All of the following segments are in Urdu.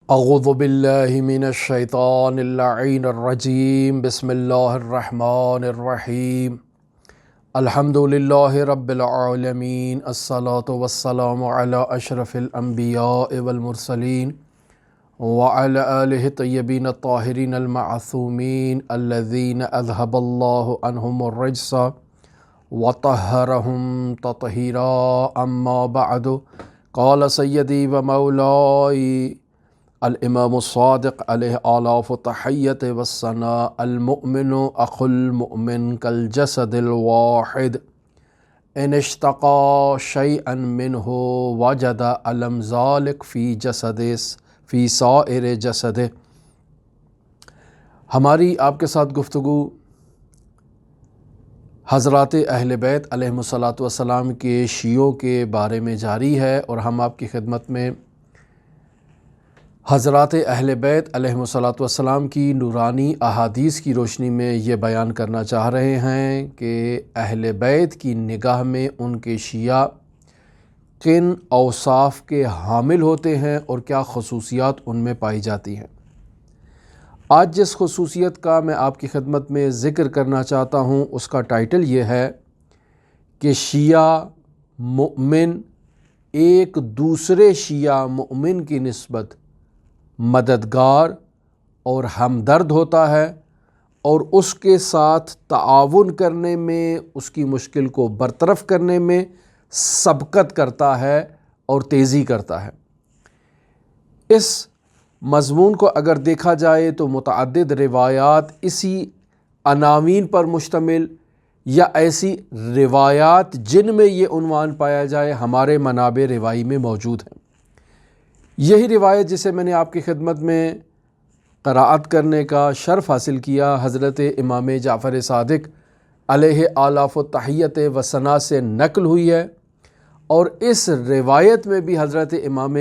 اعوذ باللہ من الشیطان اللعین الرجیم بسم اللہ الرحمن الرحیم الحمدللہ رب العالمین الصلاة والسلام علی اشرف الانبیاء والمرسلین وعلی آلہ الطیبین الطاہرین المعصومین الذین اذہب اللہ عنہم الرجس وطہرہم تطہیرا اما بعد قال سیدی و مولائی الامام الصادق علیہ آلاف تحیت والثناء المؤمن اخو المؤمن کالجسد الواحد ان اشتقا شیئا منہ وجد علم ذالک فی سائر جسد۔ ہماری آپ کے ساتھ گفتگو حضرات اہل بیت علیہم الصلاۃ والسلام کے شیعوں کے بارے میں جاری ہے، اور ہم آپ کی خدمت میں حضرات اہل بیت علیہم الصلاۃ والسلام کی نورانی احادیث کی روشنی میں یہ بیان کرنا چاہ رہے ہیں کہ اہل بیت کی نگاہ میں ان کے شیعہ کن اوصاف کے حامل ہوتے ہیں اور کیا خصوصیات ان میں پائی جاتی ہیں۔ آج جس خصوصیت کا میں آپ کی خدمت میں ذکر کرنا چاہتا ہوں اس کا ٹائٹل یہ ہے کہ شیعہ مؤمن ایک دوسرے شیعہ مؤمن کی نسبت مددگار اور ہمدرد ہوتا ہے، اور اس کے ساتھ تعاون کرنے میں، اس کی مشکل کو برطرف کرنے میں سبقت کرتا ہے اور تیزی کرتا ہے۔ اس مضمون کو اگر دیکھا جائے تو متعدد روایات اسی عناوین پر مشتمل یا ایسی روایات جن میں یہ عنوان پایا جائے ہمارے منابع روائی میں موجود ہیں۔ یہی روایت جسے میں نے آپ کی خدمت میں قرأت کرنے کا شرف حاصل کیا، حضرت امام جعفر صادق علیہ آلاف التحیت والثناء سے نقل ہوئی ہے، اور اس روایت میں بھی حضرت امام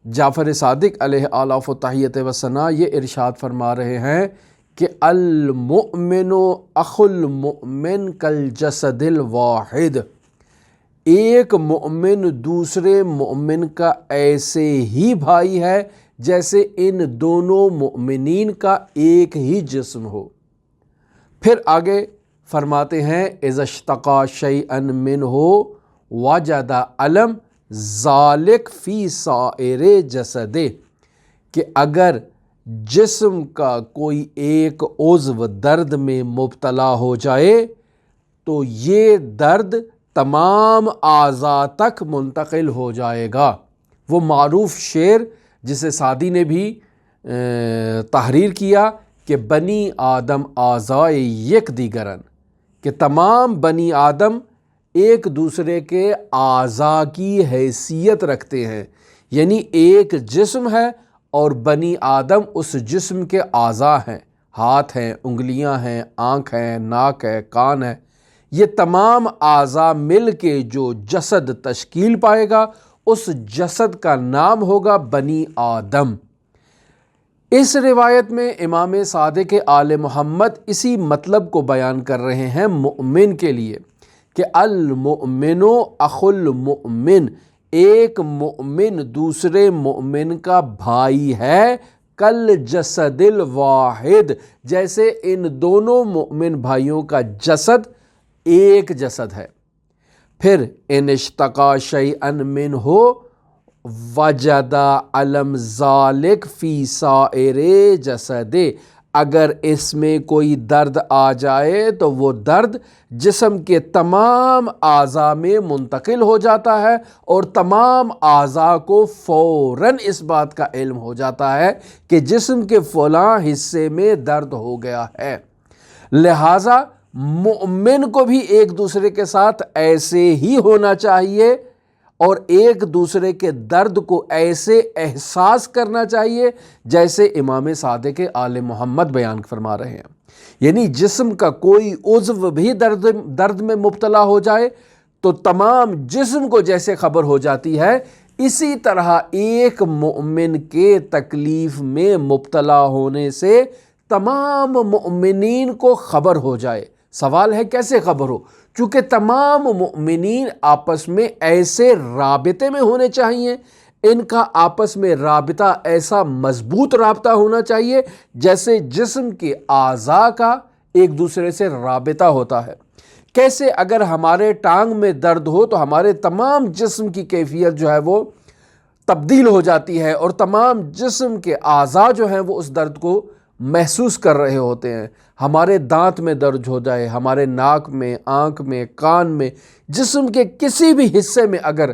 جعفر صادق علیہ آلاف التحیت والثناء یہ ارشاد فرما رہے ہیں کہ المؤمن اخو المؤمن کالجسد الواحد، ایک مؤمن دوسرے مؤمن کا ایسے ہی بھائی ہے جیسے ان دونوں مؤمنین کا ایک ہی جسم ہو۔ پھر آگے فرماتے ہیں اذا اشتقا شیئا منہ وجد علم ذالک فی سائر جسد، کہ اگر جسم کا کوئی ایک عضو درد میں مبتلا ہو جائے تو یہ درد تمام اعضاء تک منتقل ہو جائے گا۔ وہ معروف شعر جسے سعدی نے بھی تحریر کیا کہ بنی آدم اعضائے یک دیگرن، کہ تمام بنی آدم ایک دوسرے کے اعضاء کی حیثیت رکھتے ہیں، یعنی ایک جسم ہے اور بنی آدم اس جسم کے اعضاء ہیں، ہاتھ ہیں، انگلیاں ہیں، آنکھ ہے، ناک ہے، کان ہے۔ یہ تمام اعضاء مل کے جو جسد تشکیل پائے گا اس جسد کا نام ہوگا بنی آدم۔ اس روایت میں امام صادق آل محمد اسی مطلب کو بیان کر رہے ہیں مؤمن کے لیے کہ المؤمن اخو المؤمن، ایک مؤمن دوسرے مؤمن کا بھائی ہے، کالجسد الواحد، جیسے ان دونوں مؤمن بھائیوں کا جسد ایک جسد ہے۔ پھر ان اشتقا شیئا منہ وجد علم ذالک فی سائر جسد، اگر اس میں کوئی درد آ جائے تو وہ درد جسم کے تمام اعضاء میں منتقل ہو جاتا ہے، اور تمام اعضاء کو فوراً اس بات کا علم ہو جاتا ہے کہ جسم کے فلاں حصے میں درد ہو گیا ہے۔ لہٰذا مؤمن کو بھی ایک دوسرے کے ساتھ ایسے ہی ہونا چاہیے، اور ایک دوسرے کے درد کو ایسے احساس کرنا چاہیے جیسے امام صادق آل محمد بیان فرما رہے ہیں۔ یعنی جسم کا کوئی عضو بھی درد میں مبتلا ہو جائے تو تمام جسم کو جیسے خبر ہو جاتی ہے، اسی طرح ایک مؤمن کے تکلیف میں مبتلا ہونے سے تمام مؤمنین کو خبر ہو جائے۔ سوال ہے کیسے خبر ہو؟ چونکہ تمام مؤمنین آپس میں ایسے رابطے میں ہونے چاہیے، ان کا آپس میں رابطہ ایسا مضبوط رابطہ ہونا چاہیے جیسے جسم کے اعضاء کا ایک دوسرے سے رابطہ ہوتا ہے۔ کیسے اگر ہمارے ٹانگ میں درد ہو تو ہمارے تمام جسم کی کیفیت جو ہے وہ تبدیل ہو جاتی ہے اور تمام جسم کے اعضاء جو ہیں وہ اس درد کو محسوس کر رہے ہوتے ہیں۔ ہمارے دانت میں درد ہو جائے، ہمارے ناک میں، آنکھ میں، کان میں، جسم کے کسی بھی حصے میں اگر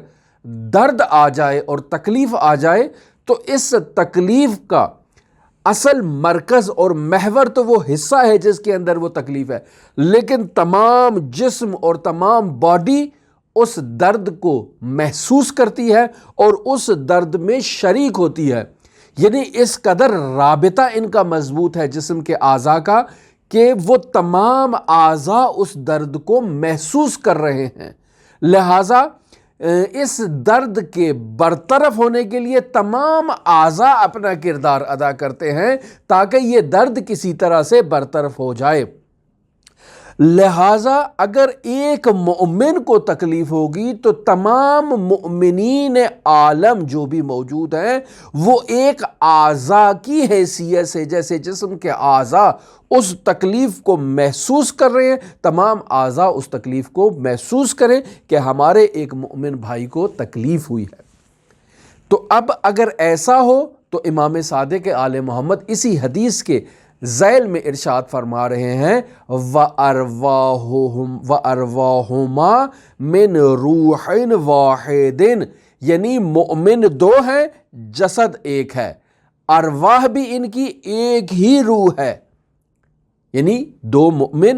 درد آ جائے اور تکلیف آ جائے تو اس تکلیف کا اصل مرکز اور محور تو وہ حصہ ہے جس کے اندر وہ تکلیف ہے، لیکن تمام جسم اور تمام باڈی اس درد کو محسوس کرتی ہے اور اس درد میں شریک ہوتی ہے۔ یعنی اس قدر رابطہ ان کا مضبوط ہے جسم کے اعضاء کا کہ وہ تمام اعضاء اس درد کو محسوس کر رہے ہیں۔ لہٰذا اس درد کے برطرف ہونے کے لیے تمام اعضاء اپنا کردار ادا کرتے ہیں تاکہ یہ درد کسی طرح سے برطرف ہو جائے۔ لہٰذا اگر ایک مومن کو تکلیف ہوگی تو تمام مؤمنین عالم جو بھی موجود ہیں وہ ایک اعضاء کی حیثیت سے، جیسے جسم کے اعضاء اس تکلیف کو محسوس کر رہے ہیں، تمام اعضاء اس تکلیف کو محسوس کریں کہ ہمارے ایک مومن بھائی کو تکلیف ہوئی ہے۔ تو اب اگر ایسا ہو تو امام صادق آل محمد اسی حدیث کے ذیل میں ارشاد فرما رہے ہیں وَأَرْوَاحُمَا مِنْ رُوحٍ وَاحِدٍ، یعنی مومن دو ہیں، جسد ایک ہے، ارواح بھی ان کی ایک ہی روح ہے۔ یعنی دو مومن،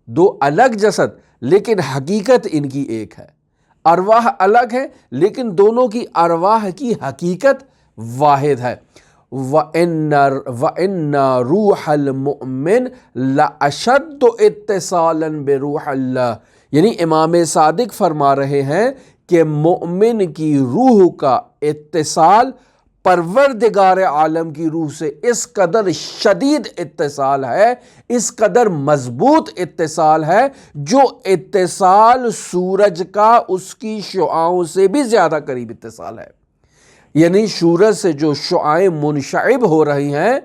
دو الگ جسد، لیکن حقیقت ان کی ایک ہے۔ ارواح الگ ہیں لیکن دونوں کی ارواح کی حقیقت واحد ہے۔ وَإِنَّ رُوحَ الْمُؤْمِنِ لَأَشَدُّ اِتِّصَالًا بِرُوحِ اللَّهِ، یعنی امام صادق فرما رہے ہیں کہ مومن کی روح کا اتصال پروردگار عالم کی روح سے اس قدر شدید اتصال ہے، اس قدر مضبوط اتصال ہے، جو اتصال سورج کا اس کی شعاعوں سے بھی زیادہ قریب اتصال ہے۔ یعنی سورج سے جو شعاعیں منشعب ہو رہی ہیں،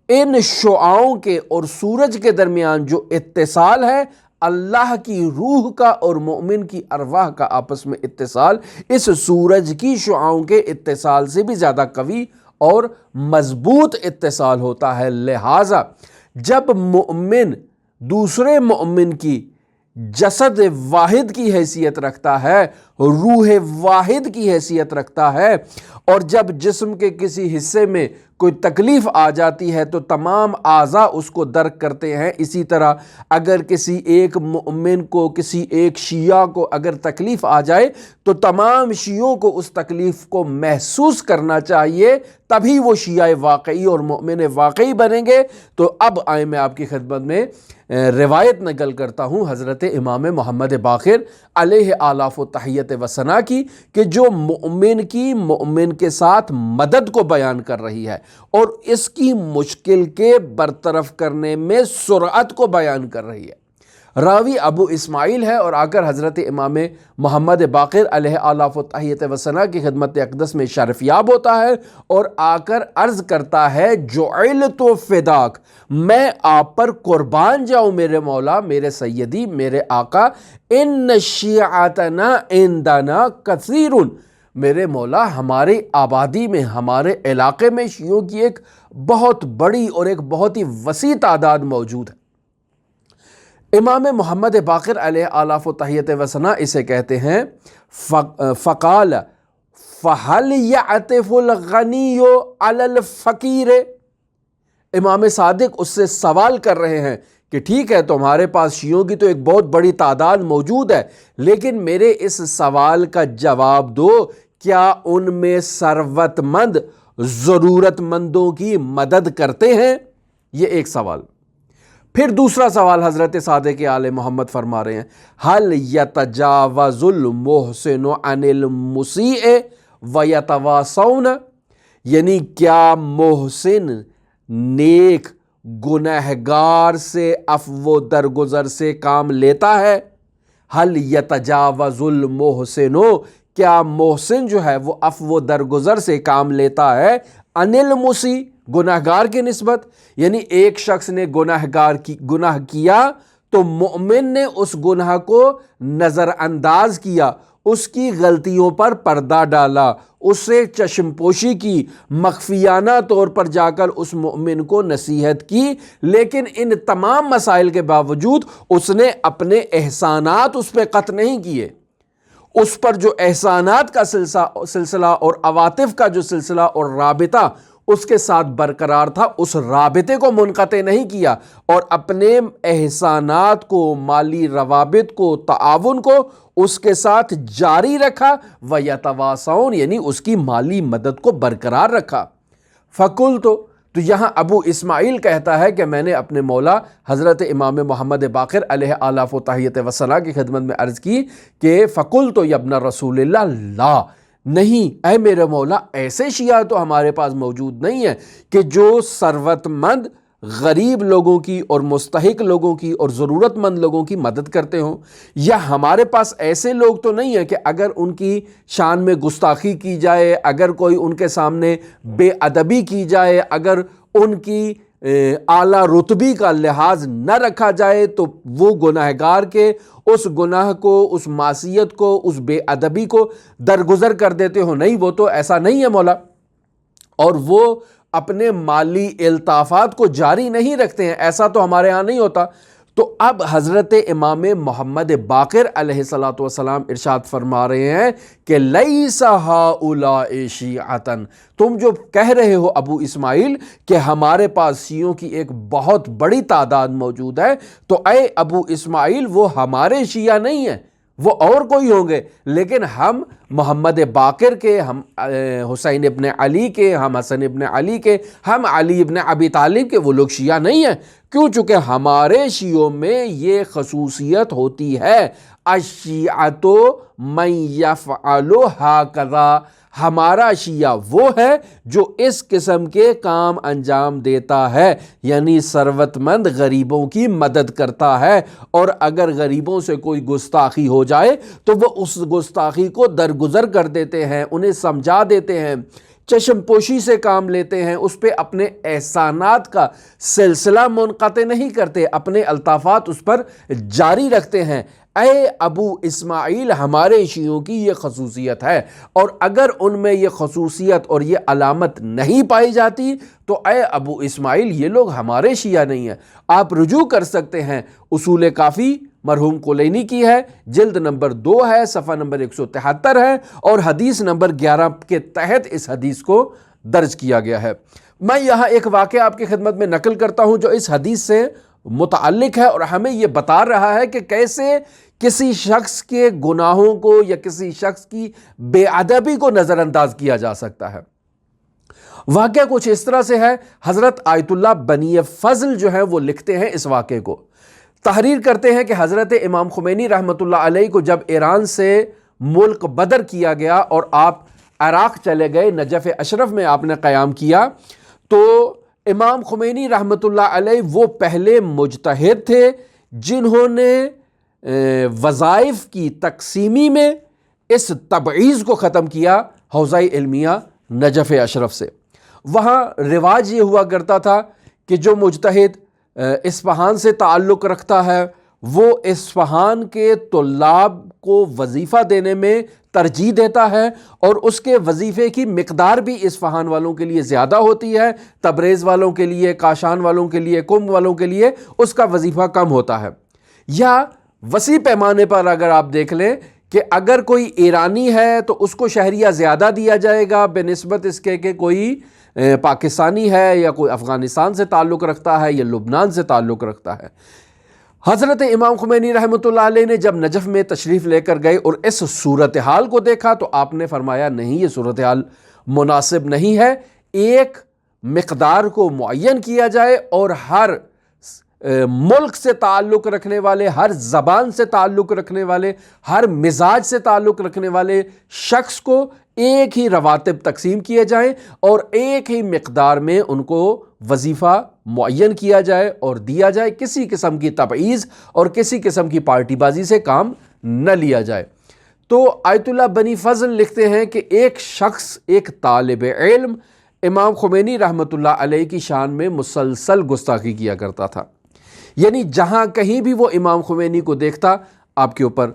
ان شعاعوں کے اور سورج کے درمیان جو اتصال ہے، اللہ کی روح کا اور مومن کی ارواح کا آپس میں اتصال اس سورج کی شعاعوں کے اتصال سے بھی زیادہ قوی اور مضبوط اتصال ہوتا ہے۔ لہٰذا جب مومن دوسرے مومن کی جسد واحد کی حیثیت رکھتا ہے، روح واحد کی حیثیت رکھتا ہے، اور جب جسم کے کسی حصے میں کوئی تکلیف آ جاتی ہے تو تمام اعضاء اس کو درک کرتے ہیں، اسی طرح اگر کسی ایک مومن کو، کسی ایک شیعہ کو اگر تکلیف آ جائے تو تمام شیعوں کو اس تکلیف کو محسوس کرنا چاہیے، تبھی وہ شیعہ واقعی اور مومن واقعی بنیں گے۔ تو اب آئیں میں آپ کی خدمت میں روایت نقل کرتا ہوں حضرت امام محمد باقر علیہ آلاف و تحیت و ثنا کی، کہ جو مومن کی مومن کے ساتھ مدد کو بیان کر رہی ہے اور اس کی مشکل کے برطرف کرنے میں سرعت کو بیان کر رہی ہے۔ راوی ابو اسماعیل ہے اور آ کر حضرت امام محمد باقر علیہ آلاف و تحیت و ثنا کی خدمت اقدس میں شرف یاب ہوتا ہے اور آ کر عرض کرتا ہے جعلت فداک، میں آپ پر قربان جاؤں میرے مولا، میرے سیدی، میرے آقا، ان شیعتنا عندنا کثیر، میرے مولا ہماری آبادی میں، ہمارے علاقے میں شیعوں کی ایک بہت بڑی اور ایک بہت ہی وسیع تعداد موجود ہے۔ امام محمد باقر علیہ آلاف و تحیت و ثنا اسے کہتے ہیں فقال فہل یعطف الغنی علی الفقیر، امام صادق اس سے سوال کر رہے ہیں کہ ٹھیک ہے تمہارے پاس شیعوں کی تو ایک بہت بڑی تعداد موجود ہے، لیکن میرے اس سوال کا جواب دو، کیا ان میں ثروت مند ضرورت مندوں کی مدد کرتے ہیں؟ یہ ایک سوال۔ پھر دوسرا سوال حضرت صادق آل محمد فرما رہے ہیں حل یتجاوز المحسن عن المسیء ویتواصون، یعنی کیا محسن نیک گنہگار سے عفو درگزر سے کام لیتا ہے؟ حل یتجاوز المحسن، کیا محسن جو ہے وہ عفو درگزر سے کام لیتا ہے انل مسیء گناہگار کی نسبت؟ یعنی ایک شخص نے گناہ کیا تو مومن نے اس گناہ کو نظر انداز کیا، اس کی غلطیوں پر پردہ ڈالا، اسے چشم پوشی کی، مخفیانہ طور پر جا کر اس مومن کو نصیحت کی، لیکن ان تمام مسائل کے باوجود اس نے اپنے احسانات اس پہ قطع نہیں کیے، اس پر جو احسانات کا سلسلہ اور عواطف کا جو سلسلہ اور رابطہ اس کے ساتھ برقرار تھا، اس رابطے کو منقطع نہیں کیا اور اپنے احسانات کو، مالی روابط کو، تعاون کو اس کے ساتھ جاری رکھا، وَيَتَوَاصَوْنَ یعنی اس کی مالی مدد کو برقرار رکھا۔ فَقُلْتُ تو یہاں ابو اسماعیل کہتا ہے کہ میں نے اپنے مولا حضرت امام محمد باقر علیہ آلاف و تحیت وسلام کی خدمت میں عرض کی کہ فَقُلْتُ يَا ابْنَ رسول اللہ لا، نہیں اے میرے مولا، ایسے شیعہ تو ہمارے پاس موجود نہیں ہیں کہ جو ثروت مند غریب لوگوں کی اور مستحق لوگوں کی اور ضرورت مند لوگوں کی مدد کرتے ہوں، یا ہمارے پاس ایسے لوگ تو نہیں ہیں کہ اگر ان کی شان میں گستاخی کی جائے، اگر کوئی ان کے سامنے بے ادبی کی جائے، اگر ان کی اعلیٰ رتبی کا لحاظ نہ رکھا جائے تو وہ گناہگار کے اس گناہ کو، اس معصیت کو، اس بے ادبی کو درگزر کر دیتے ہو۔ نہیں، وہ تو ایسا نہیں ہے مولا، اور وہ اپنے مالی الطافات کو جاری نہیں رکھتے ہیں، ایسا تو ہمارے ہاں نہیں ہوتا۔ تو اب حضرت امام محمد باقر علیہ الصلوۃ والسلام ارشاد فرما رہے ہیں کہ لیس ہؤلاء شیعۃ، تم جو کہہ رہے ہو ابو اسماعیل کہ ہمارے پاس شیعوں کی ایک بہت بڑی تعداد موجود ہے، تو اے ابو اسماعیل وہ ہمارے شیعہ نہیں ہیں، وہ اور کوئی ہوں گے، لیکن ہم محمد باقر کے، ہم حسین ابن علی کے، ہم حسن ابن علی کے، ہم علی ابن ابی طالب کے، وہ لوگ شیعہ نہیں ہیں۔ کیوں؟ چونکہ ہمارے شیعوں میں یہ خصوصیت ہوتی ہے، الشیعۃ من یفعل ہکذا، ہمارا شیعہ وہ ہے جو اس قسم کے کام انجام دیتا ہے، یعنی ثروت مند غریبوں کی مدد کرتا ہے، اور اگر غریبوں سے کوئی گستاخی ہو جائے تو وہ اس گستاخی کو درگزر کر دیتے ہیں، انہیں سمجھا دیتے ہیں، چشم پوشی سے کام لیتے ہیں، اس پہ اپنے احسانات کا سلسلہ منقطع نہیں کرتے، اپنے الطافات اس پر جاری رکھتے ہیں۔ اے ابو اسماعیل ہمارے شیعوں کی یہ خصوصیت ہے، اور اگر ان میں یہ خصوصیت اور یہ علامت نہیں پائی جاتی تو اے ابو اسماعیل یہ لوگ ہمارے شیعہ نہیں ہیں۔ آپ رجوع کر سکتے ہیں، اصول کافی مرحوم کلینی کی ہے، جلد نمبر 2 ہے، صفحہ نمبر 173 ہے، اور حدیث نمبر 11 کے تحت اس حدیث کو درج کیا گیا ہے۔ میں یہاں ایک واقعہ آپ کی خدمت میں نقل کرتا ہوں جو اس حدیث سے متعلق ہے، اور ہمیں یہ بتا رہا ہے کہ کیسے کسی شخص کے گناہوں کو یا کسی شخص کی بے ادبی کو نظر انداز کیا جا سکتا ہے۔ واقعہ کچھ اس طرح سے ہے، حضرت آیت اللہ بنی فضل جو ہیں وہ لکھتے ہیں اس واقعے کو، تحریر کرتے ہیں کہ حضرت امام خمینی رحمۃ اللہ علیہ کو جب ایران سے ملک بدر کیا گیا اور آپ عراق چلے گئے، نجف اشرف میں آپ نے قیام کیا، تو امام خمینی رحمۃ اللہ علیہ وہ پہلے مجتہد تھے جنہوں نے وظائف کی تقسیمی میں اس تبعیض کو ختم کیا حوزہ علمیہ نجف اشرف سے۔ وہاں رواج یہ ہوا کرتا تھا کہ جو مجتہد اصفہان سے تعلق رکھتا ہے وہ اصفہان کے طلاب کو وظیفہ دینے میں ترجیح دیتا ہے، اور اس کے وظیفے کی مقدار بھی اصفہان والوں کے لیے زیادہ ہوتی ہے، تبریز والوں کے لیے، کاشان والوں کے لیے، کم والوں کے لیے اس کا وظیفہ کم ہوتا ہے۔ یا وسیع پیمانے پر اگر آپ دیکھ لیں کہ اگر کوئی ایرانی ہے تو اس کو شہریہ زیادہ دیا جائے گا بہ نسبت اس کے کہ کوئی پاکستانی ہے یا کوئی افغانستان سے تعلق رکھتا ہے یا لبنان سے تعلق رکھتا ہے۔ حضرت امام خمینی رحمۃ اللہ علیہ نے جب نجف میں تشریف لے کر گئے اور اس صورتحال کو دیکھا تو آپ نے فرمایا نہیں، یہ صورتحال مناسب نہیں ہے، ایک مقدار کو معین کیا جائے اور ہر ملک سے تعلق رکھنے والے، ہر زبان سے تعلق رکھنے والے، ہر مزاج سے تعلق رکھنے والے شخص کو ایک ہی رواتب تقسیم کیے جائیں اور ایک ہی مقدار میں ان کو وظیفہ معین کیا جائے اور دیا جائے، کسی قسم کی تبعیض اور کسی قسم کی پارٹی بازی سے کام نہ لیا جائے۔ تو آیت اللہ بنی فضل لکھتے ہیں کہ ایک شخص، ایک طالب علم امام خمینی رحمۃ اللہ علیہ کی شان میں مسلسل گستاخی کیا کرتا تھا، یعنی جہاں کہیں بھی وہ امام خمینی کو دیکھتا آپ کے اوپر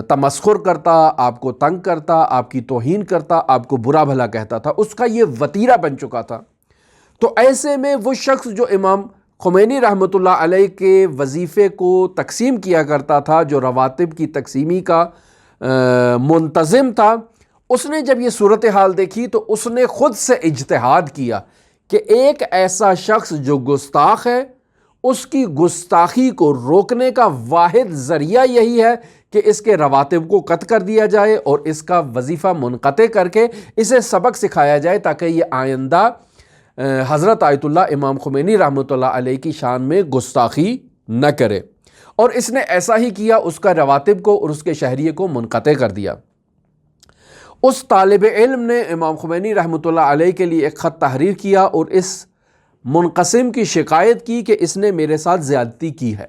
تمسخر کرتا، آپ کو تنگ کرتا، آپ کی توہین کرتا، آپ کو برا بھلا کہتا تھا، اس کا یہ وتیرہ بن چکا تھا۔ تو ایسے میں وہ شخص جو امام خمینی رحمۃ اللہ علیہ کے وظیفے کو تقسیم کیا کرتا تھا، جو رواتب کی تقسیمی کا منتظم تھا، اس نے جب یہ صورتحال دیکھی تو اس نے خود سے اجتہاد کیا کہ ایک ایسا شخص جو گستاخ ہے، اس کی گستاخی کو روکنے کا واحد ذریعہ یہی ہے کہ اس کے رواتب کو قطع کر دیا جائے اور اس کا وظیفہ منقطع کر کے اسے سبق سکھایا جائے، تاکہ یہ آئندہ حضرت آیت اللہ امام خمینی رحمۃ اللہ علیہ کی شان میں گستاخی نہ کرے۔ اور اس نے ایسا ہی کیا، اس کا رواتب کو اور اس کے شہریے کو منقطع کر دیا۔ اس طالب علم نے امام خمینی رحمۃ اللہ علیہ کے لیے ایک خط تحریر کیا اور اس منقسم کی شکایت کی کہ اس نے میرے ساتھ زیادتی کی ہے۔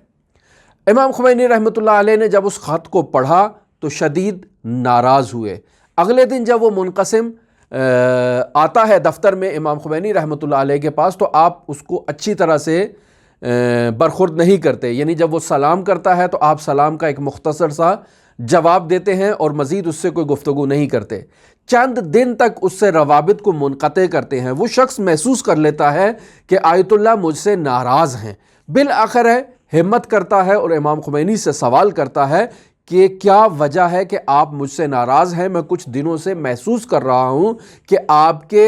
امام خمینی رحمۃ اللہ علیہ نے جب اس خط کو پڑھا تو شدید ناراض ہوئے۔ اگلے دن جب وہ منقسم آتا ہے دفتر میں امام خمینی رحمۃ اللہ علیہ کے پاس، تو آپ اس کو اچھی طرح سے برخورد نہیں کرتے، یعنی جب وہ سلام کرتا ہے تو آپ سلام کا ایک مختصر سا جواب دیتے ہیں اور مزید اس سے کوئی گفتگو نہیں کرتے۔ چند دن تک اس سے روابط کو منقطع کرتے ہیں۔ وہ شخص محسوس کر لیتا ہے کہ آیت اللہ مجھ سے ناراض ہیں، بالآخر ہمت کرتا ہے اور امام خمینی سے سوال کرتا ہے کہ کیا وجہ ہے کہ آپ مجھ سے ناراض ہیں؟ میں کچھ دنوں سے محسوس کر رہا ہوں کہ آپ کے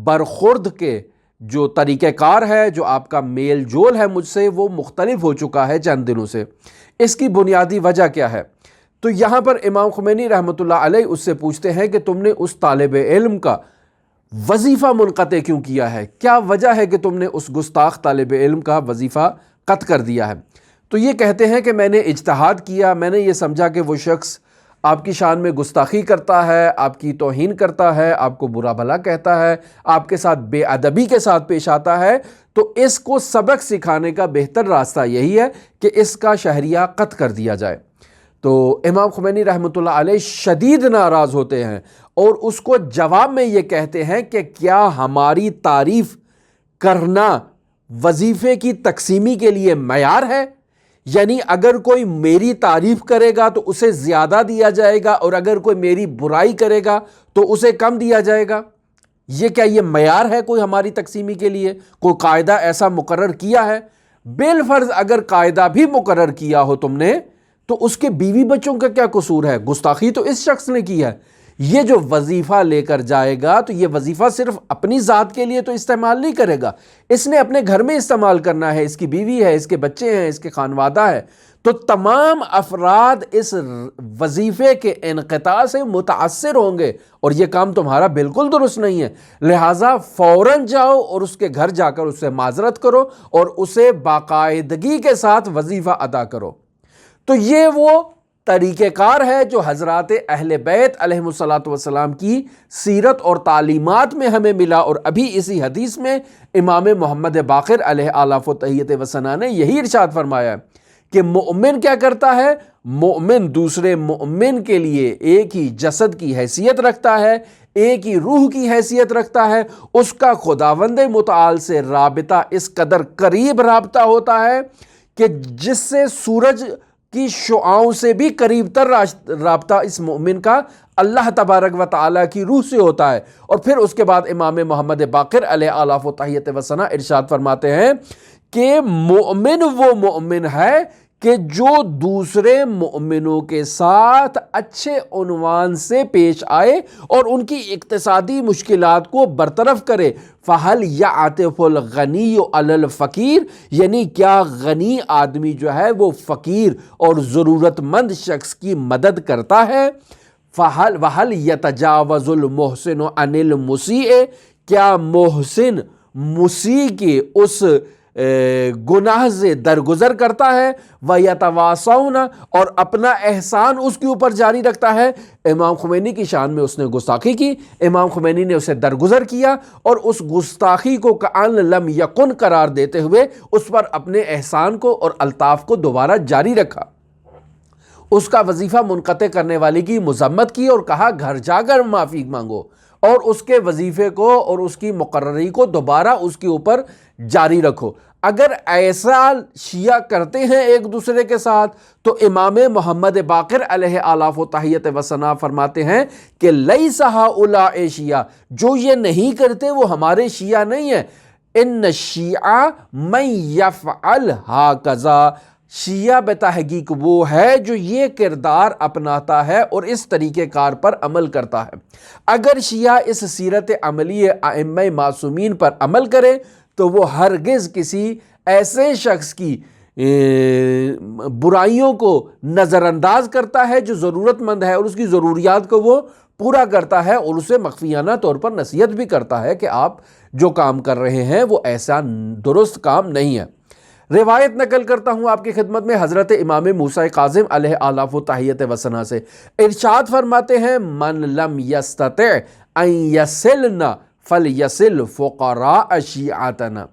برخورد کے جو طریقہ کار ہے، جو آپ کا میل جول ہے مجھ سے، وہ مختلف ہو چکا ہے چند دنوں سے۔ اس کی بنیادی وجہ کیا ہے؟ تو یہاں پر امام خمینی رحمۃ اللہ علیہ اس سے پوچھتے ہیں کہ تم نے اس طالب علم کا وظیفہ منقطع کیوں کیا ہے؟ کیا وجہ ہے کہ تم نے اس گستاخ طالب علم کا وظیفہ قطع کر دیا ہے؟ تو یہ کہتے ہیں کہ میں نے اجتہاد کیا، میں نے یہ سمجھا کہ وہ شخص آپ کی شان میں گستاخی کرتا ہے، آپ کی توہین کرتا ہے، آپ کو برا بھلا کہتا ہے، آپ کے ساتھ بے ادبی کے ساتھ پیش آتا ہے، تو اس کو سبق سکھانے کا بہتر راستہ یہی ہے کہ اس کا شہریہ قطع کر دیا جائے۔ تو امام خمینی رحمۃ اللہ علیہ شدید ناراض ہوتے ہیں اور اس کو جواب میں یہ کہتے ہیں کہ کیا ہماری تعریف کرنا وظیفے کی تقسیمی کے لیے معیار ہے؟ یعنی اگر کوئی میری تعریف کرے گا تو اسے زیادہ دیا جائے گا، اور اگر کوئی میری برائی کرے گا تو اسے کم دیا جائے گا؟ یہ معیار ہے کوئی ہماری تقسیمی کے لیے؟ کوئی قاعدہ ایسا مقرر کیا ہے؟ بالفرض اگر قاعدہ بھی مقرر کیا ہو تم نے، تو اس کے بیوی بچوں کا کیا قصور ہے؟ گستاخی تو اس شخص نے کی ہے۔ یہ جو وظیفہ لے کر جائے گا تو یہ وظیفہ صرف اپنی ذات کے لیے تو استعمال نہیں کرے گا، اس نے اپنے گھر میں استعمال کرنا ہے، اس کی بیوی ہے، اس کے بچے ہیں، اس کے خانوادہ ہے، تو تمام افراد اس وظیفے کے انقطاع سے متاثر ہوں گے، اور یہ کام تمہارا بالکل درست نہیں ہے۔ لہٰذا فوراً جاؤ اور اس کے گھر جا کر اس سے معذرت کرو اور اسے باقاعدگی کے ساتھ وظیفہ ادا کرو۔ تو یہ وہ طریقہ کار ہے جو حضرات اہل بیت علیہ الصلاۃ والسلام کی سیرت اور تعلیمات میں ہمیں ملا، اور ابھی اسی حدیث میں امام محمد باقر علیہ آلاف و تحیت و ثنا نے یہی ارشاد فرمایا کہ مومن کیا کرتا ہے؟ مومن دوسرے مومن کے لیے ایک ہی جسد کی حیثیت رکھتا ہے، ایک ہی روح کی حیثیت رکھتا ہے، اس کا خداوند متعال سے رابطہ اس قدر قریب رابطہ ہوتا ہے کہ جس سے سورج کی شعاؤں سے بھی قریب تر رابطہ اس مومن کا اللہ تبارک و تعالیٰ کی روح سے ہوتا ہے۔ اور پھر اس کے بعد امام محمد باقر علیہ آلاف و تحیت و ثنا ارشاد فرماتے ہیں کہ مومن وہ مومن ہے کہ جو دوسرے مومنوں کے ساتھ اچھے عنوان سے پیش آئے اور ان کی اقتصادی مشکلات کو برطرف کرے۔ فَهَلْ يَعْطِفُ الْغَنِيُّ عَلَى الْفَقِيرِ، یعنی کیا غنی آدمی جو ہے وہ فقیر اور ضرورت مند شخص کی مدد کرتا ہے؟ وَهَلْ يَتَجَاوَزُ الْمُحْسِنُ عَنِ الْمُسِيءِ، کیا محسن مسیء کے اس گناہ سے درگزر کرتا ہے؟ وَيَتَوَاصَوْنَ، اور اپنا احسان اس کے اوپر جاری رکھتا ہے۔ امام خمینی کی شان میں اس نے گستاخی کی، امام خمینی نے اسے درگزر کیا اور اس گستاخی کو کأن لم یکن قرار دیتے ہوئے اس پر اپنے احسان کو اور الطاف کو دوبارہ جاری رکھا۔ اس کا وظیفہ منقطع کرنے والی کی مذمت کی اور کہا گھر جا کر معافی مانگو اور اس کے وظیفے کو اور اس کی مقرری کو دوبارہ اس کے اوپر جاری رکھو۔ اگر ایسا شیعہ کرتے ہیں ایک دوسرے کے ساتھ تو امام محمد باقر علیہ آلاف و تحیت و ثنا فرماتے ہیں کہ لیس ہؤلاء شیعہ، جو یہ نہیں کرتے وہ ہمارے شیعہ نہیں ہیں۔ ان الشیعہ من یفعل ہاکذا، شیعہ بتحقیق وہ ہے جو یہ کردار اپناتا ہے اور اس طریقہ کار پر عمل کرتا ہے۔ اگر شیعہ اس سیرت عملی ائمہ معصومین پر عمل کرے تو وہ ہرگز کسی ایسے شخص کی برائیوں کو نظر انداز کرتا ہے جو ضرورت مند ہے اور اس کی ضروریات کو وہ پورا کرتا ہے اور اسے مخفیانہ طور پر نصیحت بھی کرتا ہے کہ آپ جو کام کر رہے ہیں وہ ایسا درست کام نہیں ہے۔ روایت نقل کرتا ہوں آپ کی خدمت میں حضرت امام موسیٰ کاظم علیہ آلاف و تحیت و ثنا سے، ارشاد فرماتے ہیں من لم یستطع ان یصلنا فلیصل فقراء شیعتنا۔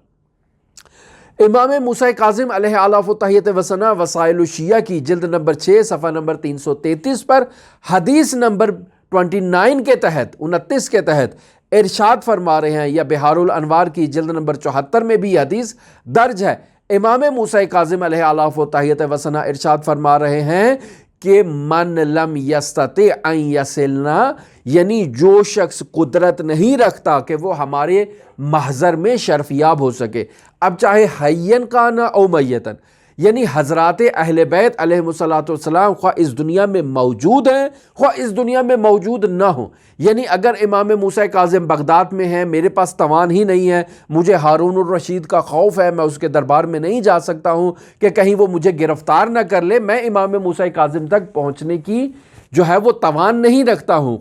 امام موسیٰ کاظم علیہ آلاف و تحیت و ثنا وسائل الشیعہ کی جلد نمبر 6 صفحہ نمبر 333 پر حدیث نمبر 29 کے تحت 29 کے تحت ارشاد فرما رہے ہیں، یا بہار الانوار کی جلد نمبر 74 میں بھی حدیث درج ہے۔ امام موسیٰ کاظم علیہ آلاف و تحیت و ثنا ارشاد فرما رہے ہیں کہ من لم یستطع ان یصلنا، یعنی جو شخص قدرت نہیں رکھتا کہ وہ ہمارے محضر میں شرفیاب ہو سکے، اب چاہے حیًّا کان او میتاً، یعنی حضرات اہل بیت علیہم السلام خواہ اس دنیا میں موجود ہیں خواہ اس دنیا میں موجود نہ ہوں، یعنی اگر امام موسیٰ کاظم بغداد میں ہیں، میرے پاس توان ہی نہیں ہے، مجھے ہارون الرشید کا خوف ہے، میں اس کے دربار میں نہیں جا سکتا ہوں کہ کہیں وہ مجھے گرفتار نہ کر لے، میں امام موسیٰ کاظم تک پہنچنے کی جو ہے وہ توان نہیں رکھتا ہوں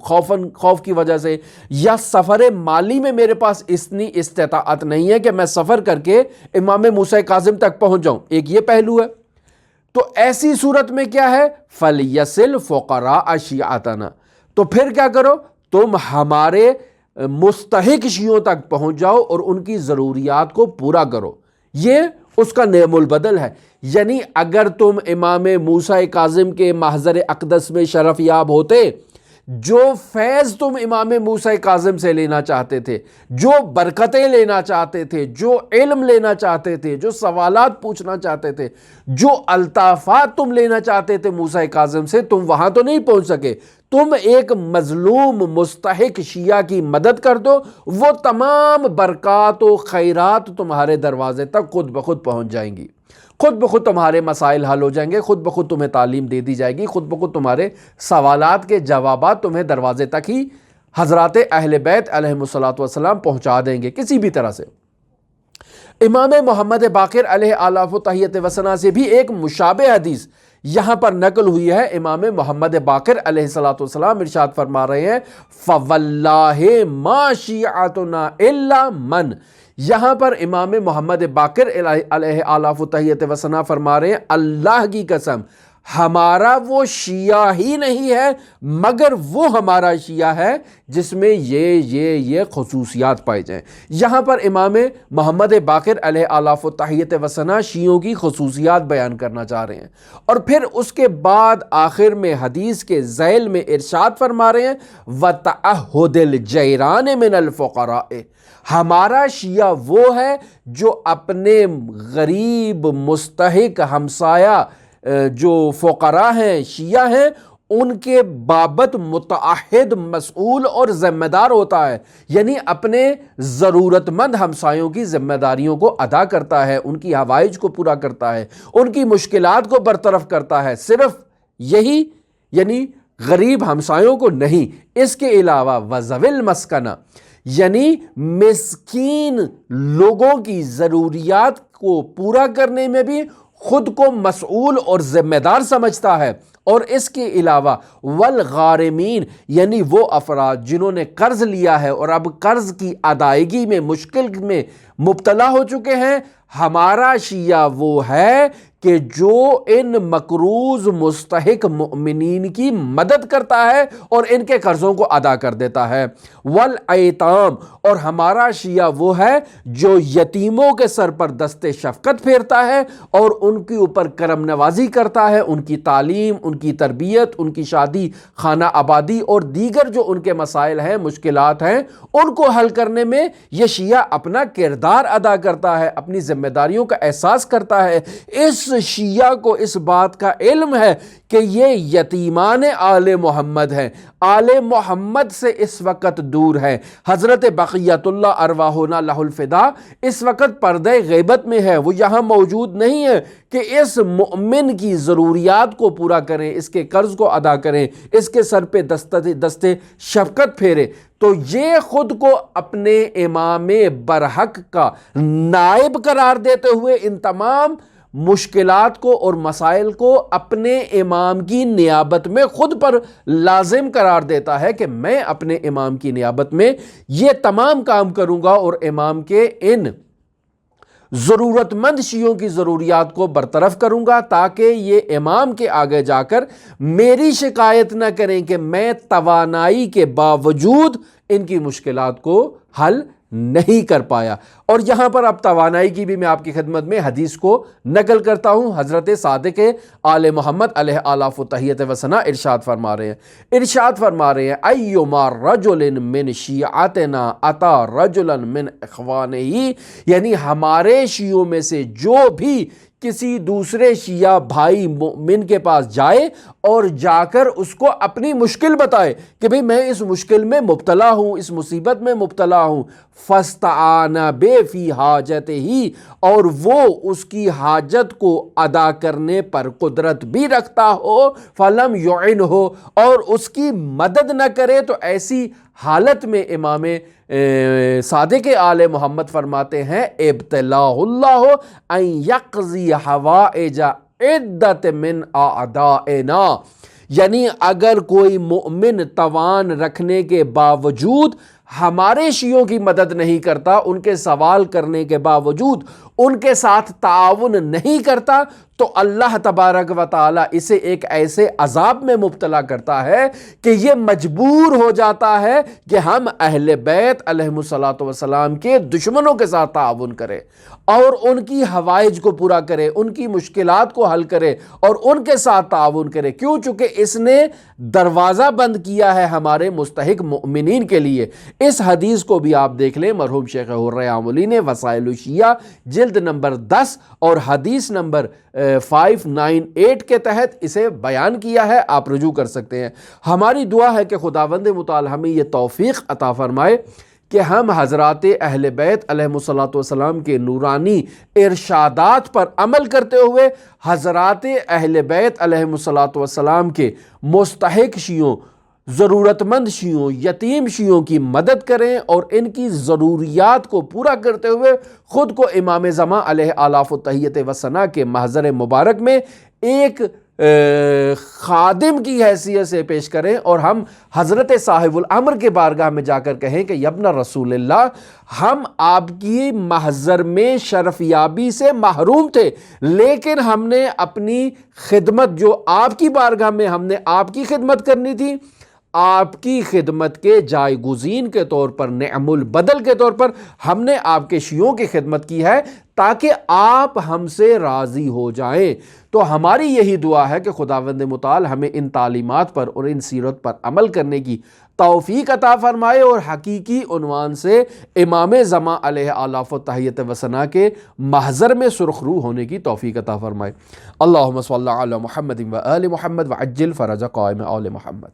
خوف کی وجہ سے، یا سفر مالی میں میرے پاس اتنی استطاعت نہیں ہے کہ میں سفر کر کے امام موسیٰ کاظم تک پہنچ جاؤں، ایک یہ پہلو ہے۔ تو ایسی صورت میں کیا ہے، فَلْيَصِلْ فُقَرَاءَ شِيعَتَنَا، تو پھر کیا کرو، تم ہمارے مستحق شیعوں تک پہنچ جاؤ اور ان کی ضروریات کو پورا کرو، یہ اس کا نعم البدل ہے۔ یعنی اگر تم امام موسیٰ کاظم کے محضر اقدس میں شرف یاب ہوتے، جو فیض تم امام موسیٰ کاظم سے لینا چاہتے تھے، جو برکتیں لینا چاہتے تھے، جو علم لینا چاہتے تھے، جو سوالات پوچھنا چاہتے تھے، جو الطافات تم لینا چاہتے تھے موسیٰ کاظم سے، تم وہاں تو نہیں پہنچ سکے۔ تم ایک مظلوم مستحق شیعہ کی مدد کر دو، وہ تمام برکات و خیرات تمہارے دروازے تک خود بخود پہنچ جائیں گی، خود بخود تمہارے مسائل حل ہو جائیں گے، خود بخود تمہیں تعلیم دے دی جائے گی، خود بخود تمہارے سوالات کے جوابات تمہیں دروازے تک ہی حضرات اہل بیت علیہم السلام پہنچا دیں گے کسی بھی طرح سے۔ امام محمد باقر علیہ آلاف و تحیت و ثنا سے بھی ایک مشابہ حدیث یہاں پر نقل ہوئی ہے۔ امام محمد باقر علیہ السلام ارشاد فرما رہے ہیں فَوَاللَّهِ مَا شِيعَتُنَا إِلَّا مَنْ، یہاں پر امام محمد باقر علیہ آلاف و تحیت و ثنا فرما رہے ہیں اللہ کی قسم ہمارا وہ شیعہ ہی نہیں ہے مگر وہ ہمارا شیعہ ہے جس میں یہ خصوصیات پائی جائیں۔ یہاں پر امام محمد باقر علیہ آلاف و تحیت و ثنا شیعوں کی خصوصیات بیان کرنا چاہ رہے ہیں، اور پھر اس کے بعد آخر میں حدیث کے ذیل میں ارشاد فرما رہے ہیں وَتَعَهُدِ الْجَيْرَانِ مِنَ الْفُقَرَاءِ، ہمارا شیعہ وہ ہے جو اپنے غریب مستحق ہمسایہ جو فقراء ہیں شیعہ ہیں ان کے بابت متعہد، مسئول اور ذمہ دار ہوتا ہے، یعنی اپنے ضرورت مند ہمسایوں کی ذمہ داریوں کو ادا کرتا ہے، ان کی حوائج کو پورا کرتا ہے، ان کی مشکلات کو برطرف کرتا ہے، صرف یہی، یعنی غریب ہمسایوں کو نہیں، اس کے علاوہ وَذَوِي الْمَسْكَنَةِ، یعنی مسکین لوگوں کی ضروریات کو پورا کرنے میں بھی خود کو مسئول اور ذمہ دار سمجھتا ہے، اور اس کے علاوہ والغارمین، یعنی وہ افراد جنہوں نے قرض لیا ہے اور اب قرض کی ادائیگی میں مشکل میں مبتلا ہو چکے ہیں۔ ہمارا شیعہ وہ ہے کہ جو ان مقروض مستحق مؤمنین کی مدد کرتا ہے اور ان کے قرضوں کو ادا کر دیتا ہے۔ والایتام، اور ہمارا شیعہ وہ ہے جو یتیموں کے سر پر دست شفقت پھیرتا ہے اور ان کے اوپر کرم نوازی کرتا ہے، ان کی تعلیم، ان کی تربیت، ان کی شادی خانہ آبادی اور دیگر جو ان کے مسائل ہیں، مشکلات ہیں، ان کو حل کرنے میں یہ شیعہ اپنا کردار ادا کرتا ہے، اپنی ذمہ داریوں کا احساس کرتا ہے۔ اس شیعہ کو اس بات کا علم ہے کہ یہ یتیمان آل محمد ہیں، آل محمد سے اس وقت دور ہے۔ حضرت بقیت اللہ ارواحنا لہ الفدا اس وقت پردہ غیبت میں ہے، وہ یہاں موجود نہیں ہے کہ اس مؤمن کی ضروریات کو پورا کریں، اس کے قرض کو ادا کریں، اس کے سر پہ دست شفقت پھیرے۔ تو یہ خود کو اپنے امام برحق کا نائب قرار دیتے ہوئے ان تمام مشکلات کو اور مسائل کو اپنے امام کی نیابت میں خود پر لازم قرار دیتا ہے کہ میں اپنے امام کی نیابت میں یہ تمام کام کروں گا اور امام کے ان ضرورت مند شیعوں کی ضروریات کو برطرف کروں گا، تاکہ یہ امام کے آگے جا کر میری شکایت نہ کریں کہ میں توانائی کے باوجود ان کی مشکلات کو حل نہیں کر پایا۔ اور یہاں پر اب توانائی کی بھی میں آپ کی خدمت میں حدیث کو نقل کرتا ہوں۔ حضرت صادق آل محمد علیہ آلاف و تحیت و ثنا ارشاد فرما رہے ہیں ایما رجل من شیعتنا اتا رجلا من اخوانہ، یعنی ہمارے شیعوں میں سے جو بھی کسی دوسرے شیعہ بھائی مؤمن کے پاس جائے اور جا کر اس کو اپنی مشکل بتائے کہ بھئی میں اس مشکل میں مبتلا ہوں، اس مصیبت میں مبتلا ہوں، فاستعان بے فی حاجتہ، اور وہ اس کی حاجت کو ادا کرنے پر قدرت بھی رکھتا ہو، فلم یعنہ، اور اس کی مدد نہ کرے، تو ایسی حالت میں امام صادق آل محمد فرماتے ہیں ابتلاء اللہ ان یقضی حوائج عدت من اعدائنا، یعنی اگر کوئی مؤمن توان رکھنے کے باوجود ہمارے شیعوں کی مدد نہیں کرتا، ان کے سوال کرنے کے باوجود ان کے ساتھ تعاون نہیں کرتا، تو اللہ تبارک و تعالی اسے ایک ایسے عذاب میں مبتلا کرتا ہے کہ یہ مجبور ہو جاتا ہے کہ ہم اہل بیت علیہم الصلاۃ والسلام کے دشمنوں کے ساتھ تعاون کرے اور ان کی حوائج کو پورا کرے، ان کی مشکلات کو حل کرے اور ان کے ساتھ تعاون کرے، کیوں؟ چونکہ اس نے دروازہ بند کیا ہے ہمارے مستحق مؤمنین کے لیے۔ اس حدیث کو بھی آپ دیکھ لیں، مرحوم شیخ حر عاملی نے وسائل الشیعہ جلد نمبر 10 اور حدیث نمبر 598 کے تحت اسے بیان کیا ہے، آپ رجوع کر سکتے ہیں۔ ہماری دعا ہے کہ خداوند متعال ہمیں یہ توفیق عطا فرمائے کہ ہم حضرات اہل بیت علیہم الصلاۃ والسلام کے نورانی ارشادات پر عمل کرتے ہوئے حضرات اہل بیت علیہم الصلاۃ والسلام کے مستحق شیعوں، ضرورت مند شیعوں، یتیم شیعوں کی مدد کریں اور ان کی ضروریات کو پورا کرتے ہوئے خود کو امام زمان علیہ آلاف و تحیت و ثنا کے محضر مبارک میں ایک خادم کی حیثیت سے پیش کریں اور ہم حضرت صاحب الامر کے بارگاہ میں جا کر کہیں کہ یبن رسول اللہ، ہم آپ کی محضر میں شرف یابی سے محروم تھے، لیکن ہم نے اپنی خدمت جو آپ کی بارگاہ میں ہم نے آپ کی خدمت کرنی تھی، آپ کی خدمت کے جائے گزین کے طور پر، نعم البدل کے طور پر ہم نے آپ کے شیعوں کی خدمت کی ہے تاکہ آپ ہم سے راضی ہو جائیں۔ تو ہماری یہی دعا ہے کہ خداوند متعال ہمیں ان تعلیمات پر اور ان سیرت پر عمل کرنے کی توفیق عطا فرمائے اور حقیقی عنوان سے امام زمان علیہ آلاف و تحیت و ثنا کے محضر میں سرخ رو ہونے کی توفیق عطا فرمائے۔ اللہم صلی علی محمد و آل محمد وعجل فرج قائم آل محمد۔